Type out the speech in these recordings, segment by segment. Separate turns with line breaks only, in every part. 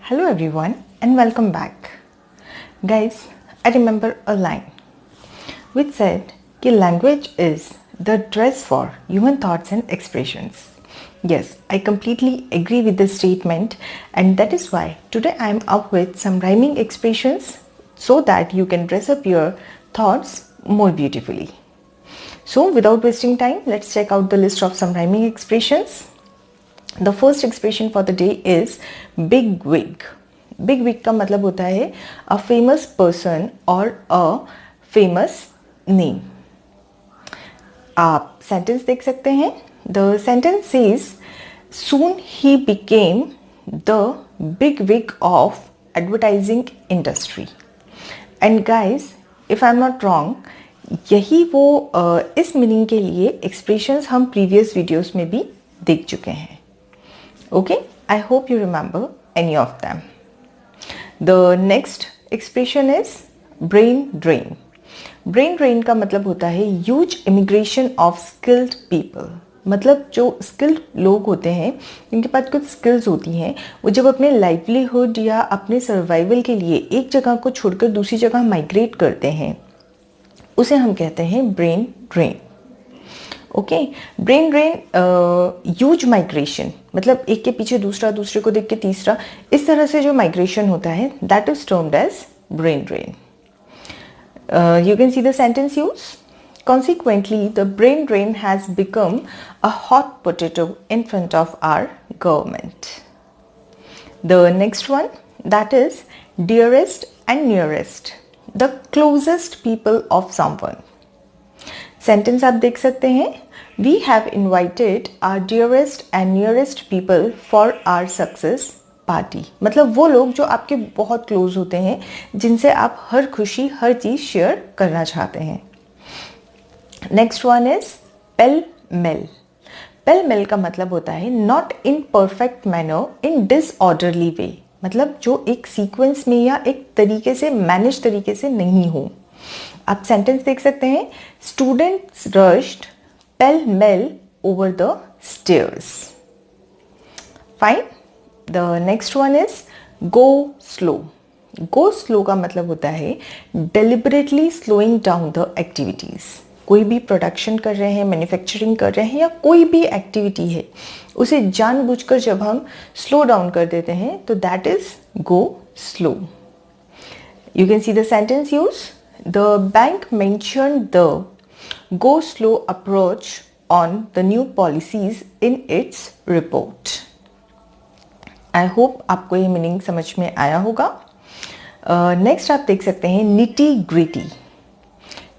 Hello everyone and welcome back. Guys, I remember a line which said कि language is the dress for human thoughts and expressions. Yes, I completely agree with this statement, and that is why today I am up with some rhyming expressions so that you can dress up your thoughts more beautifully. So without wasting time, let's check out the list of some rhyming expressions. The first expression for the day is big wig. Big wig का मतलब होता है a famous person or a famous name. आप sentence देख सकते हैं. The sentence says, soon he became the big wig of advertising industry. And guys, if I'm not wrong, यही वो इस मीनिंग के लिए expressions हम previous videos में भी देख चुके हैं. Okay, I hope you remember any of them. The next expression is brain drain. Brain drain का मतलब होता है huge immigration of skilled people. मतलब जो skilled लोग होते हैं जिनके पास कुछ skills होती हैं, वो जब अपने livelihood या अपने survival के लिए एक जगह को छोड़कर दूसरी जगह migrate करते हैं, उसे हम कहते हैं brain drain. Okay, brain drain, huge migration मतलब एक के पीछे दूसरा, दूसरे को देख के तीसरा, इस तरह से जो माइग्रेशन होता है that is termed as brain drain. You can see the sentence use. Consequently, the brain drain has become a hot potato in front of our government. The next one, that is dearest and nearest, the closest people of someone. Sentence आप देख सकते हैं. We have invited our dearest and nearest people for our success party. मतलब वो लोग जो आपके बहुत क्लोज होते हैं, जिनसे आप हर खुशी, हर चीज़ शेयर करना चाहते हैं. Next one is pell mell. Pell mell का मतलब होता है not in perfect manner, in disorderly way. मतलब जो एक सीक्वेंस में या एक तरीके से, मैनेज तरीके से नहीं हो. आप सेंटेंस देख सकते हैं. Students rushed pell mell over the stairs. Fine. The next one is go slow. Go slow का मतलब होता है deliberately slowing down the activities. कोई भी प्रोडक्शन कर रहे हैं, मैन्युफैक्चरिंग कर रहे हैं या कोई भी एक्टिविटी है, उसे जानबूझकर जब हम स्लो डाउन कर देते हैं तो that is go slow. You can see the sentence use. The bank mentioned the go slow approach on the new policies in its report. I hope आपको ये मीनिंग समझ में आया होगा. नेक्स्ट आप देख सकते हैं निटी ग्रिटी.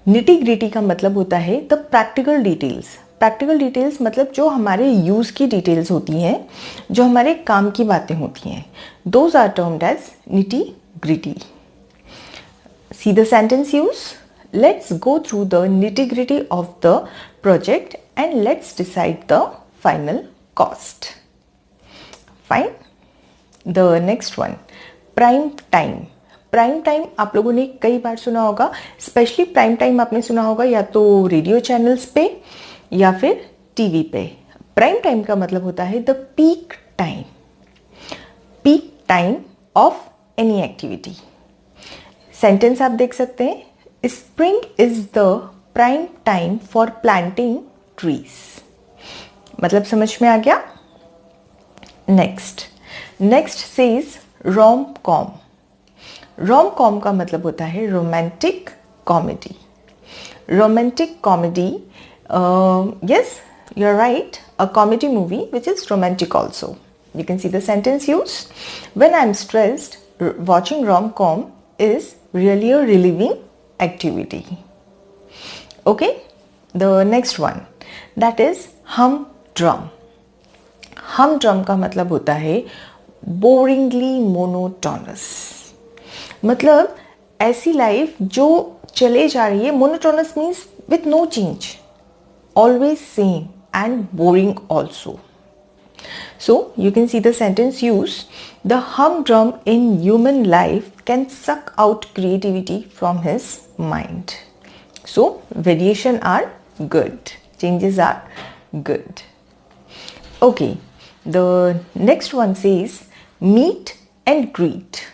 निटी ग्रिटी का मतलब होता है the practical details. Practical details मतलब जो हमारे यूज़ की डिटेल्स होती हैं, जो हमारे काम की बातें होती हैं, those are termed as nitty gritty. See the sentence use. Let's go through the nitty-gritty of the project and let's decide the final cost. Fine. The next one, prime time. Prime time आप लोगों ने कई बार सुना होगा. Specially prime time आपने सुना होगा या तो रेडियो चैनल्स पे या फिर टीवी पे. प्राइम टाइम का मतलब होता है the peak time. Peak time of any activity. Sentence आप देख सकते हैं. Spring is the prime time for planting trees. मतलब समझ में आ गया. Next says rom com. Rom com का मतलब होता है romantic comedy. Romantic comedy, yes you are right, a comedy movie which is romantic also. You can see the sentence use. When I am stressed, watching rom com is really a relieving activity. Okay, the next one, that is humdrum. Humdrum का मतलब होता है boringly monotonous. मतलब ऐसी life जो चले जा रही है. monotonous means with no change, always same and boring also. So you can see the sentence use. The humdrum in human life can suck out creativity from his mind. So variation are good, changes are good. Okay, the next one says meet and greet.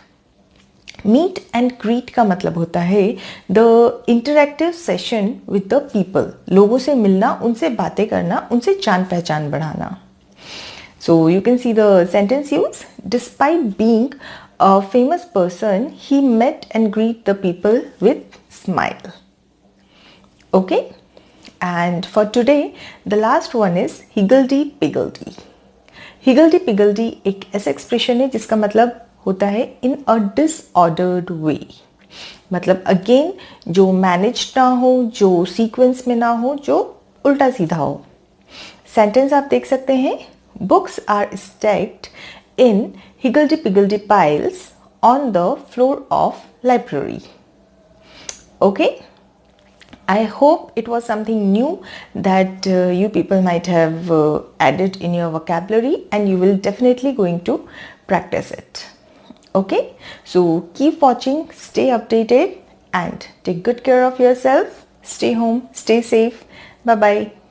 Meet and greet का मतलब होता है the interactive session with the people, लोगों से मिलना, उनसे बातें करना, उनसे जान पहचान बढ़ाना. So you can see the sentence use. Despite being a famous person he met and greet the people with smile. Okay, and for today the last one is higgledy piggledy. Higgledy piggledy एक ऐसा expression है जिसका मतलब होता है इन अ disordered वे. मतलब again जो manage ना हो, जो सीक्वेंस में ना हो, जो उल्टा सीधा हो. सेंटेंस आप देख सकते हैं. Books are stacked in higgledy piggledy piles on the floor of library. Okay, I hope it was something new that you people might have added in your vocabulary, and you will definitely going to practice it. Okay, so keep watching, stay updated, and take good care of yourself. Stay home, stay safe. Bye bye.